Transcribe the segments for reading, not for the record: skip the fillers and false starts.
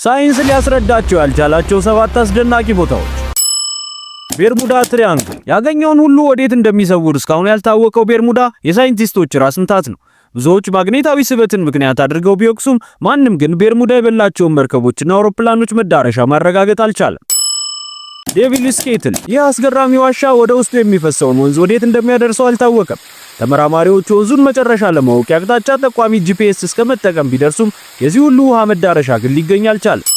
ሳይንስ ሊያስረዳቸው ያልቻላቸው 7 አስደናቂ ቦታዎች። ቤርሙዳ ትሪያንግል። ያገኘውን ሁሉ ወዴት እንደሚሰውር እስካሁን ያልታወቀው ቤርሙዳ የሳይንቲስቶች ራስ ምታት ነው። ብዙዎች ማግኔታዊ ስበትን ምክንያት አድርገው ቢወቅሱም ማንም ግን ቤርሙዳ የበላቸውን መርከቦችና አውሮፕላኖች መዳረሻ ማረጋገጥ አልቻለም። ዴቪልስ ኬትል። ይህ አስገራሚ ዋሻ ወደ ውስጡ የሚፈሰውን ወንዝ ወዴት እንደሚያደርሰው አልታወቀም። ተመራማሪዎች ወንዙን መጨረሻ ለማወቅ የአቅጣጫ ጠቋሚ ጂፒኤስ እስከ መጠቀም ቢደርሱም የዚህ ሁሉ ውሃ መዳረሻ ግን ሊገኝ አልቻለም።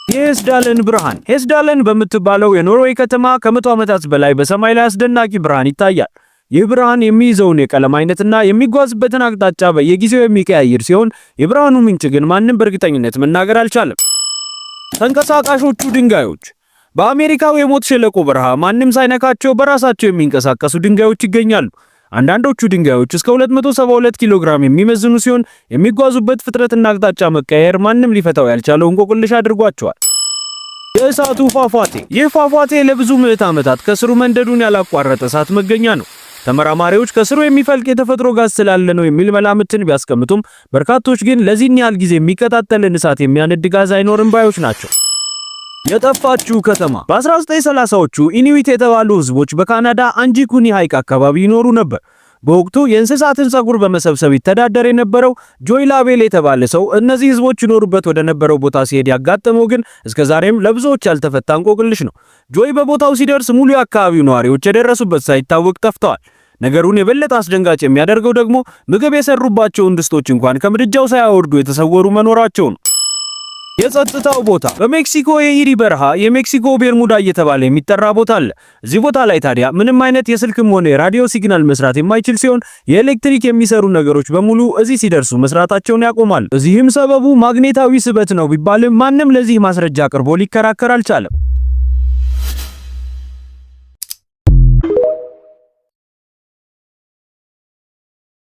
የሄስዳለን ብርሃን። ሄስዳለን በምትባለው የኖርዌይ ከተማ ከ100 ዓመታት በላይ በሰማይ ላይ አስደናቂ ብርሃን ይታያል። ይህ ብርሃን የሚይዘውን የቀለም አይነትና የሚጓዝበትን አቅጣጫ በየጊዜው የሚቀያየር ሲሆን የብርሃኑ ምንጭ ግን ማንም በእርግጠኝነት መናገር አልቻለም። ተንቀሳቃሾቹ ድንጋዮች። በአሜሪካው የሞት ሸለቆ በረሃ ማንም ሳይነካቸው በራሳቸው የሚንቀሳቀሱ ድንጋዮች ይገኛሉ። አንዳንዶቹ ድንጋዮች እስከ 272 ኪሎ ግራም የሚመዝኑ ሲሆን የሚጓዙበት ፍጥነትና አቅጣጫ መቀየር ማንም ሊፈታው ያልቻለው እንቆቅልሽ አድርጓቸዋል። የእሳቱ ፏፏቴ። ይህ ፏፏቴ ለብዙ ምዕት ዓመታት ከስሩ መንደዱን ያላቋረጠ እሳት መገኛ ነው። ተመራማሪዎች ከስሩ የሚፈልቅ የተፈጥሮ ጋዝ ስላለ ነው የሚል መላምትን ቢያስቀምጡም በርካቶች ግን ለዚህን ያህል ጊዜ የሚቀጣጠልን እሳት የሚያነድ ጋዝ አይኖርም ባዮች ናቸው። የጠፋችው ከተማ። በ1930ዎቹ ኢኑዊት የተባሉ ህዝቦች በካናዳ አንጂኩኒ ሐይቅ አካባቢ ይኖሩ ነበር። በወቅቱ የእንስሳትን ጸጉር በመሰብሰብ ይተዳደር የነበረው ጆይ ላቤል የተባለ ሰው እነዚህ ህዝቦች ይኖሩበት ወደ ነበረው ቦታ ሲሄድ ያጋጠመው ግን እስከዛሬም ለብዙዎች ያልተፈታ እንቆቅልሽ ነው። ጆይ በቦታው ሲደርስ ሙሉ የአካባቢው ነዋሪዎች የደረሱበት ሳይታወቅ ጠፍተዋል። ነገሩን የበለጠ አስደንጋጭ የሚያደርገው ደግሞ ምግብ የሰሩባቸውን ድስቶች እንኳን ከምድጃው ሳያወርዱ የተሰወሩ መኖራቸው ነው። የጸጥታው ቦታ። በሜክሲኮ የኢሪ በረሃ የሜክሲኮ ቤርሙዳ እየተባለ የሚጠራ ቦታ አለ። እዚህ ቦታ ላይ ታዲያ ምንም አይነት የስልክም ሆነ የራዲዮ ሲግናል መስራት የማይችል ሲሆን የኤሌክትሪክ የሚሰሩ ነገሮች በሙሉ እዚህ ሲደርሱ መስራታቸውን ያቆማል። እዚህም ሰበቡ ማግኔታዊ ስበት ነው ቢባልም ማንም ለዚህ ማስረጃ አቅርቦ ሊከራከር አልቻለም።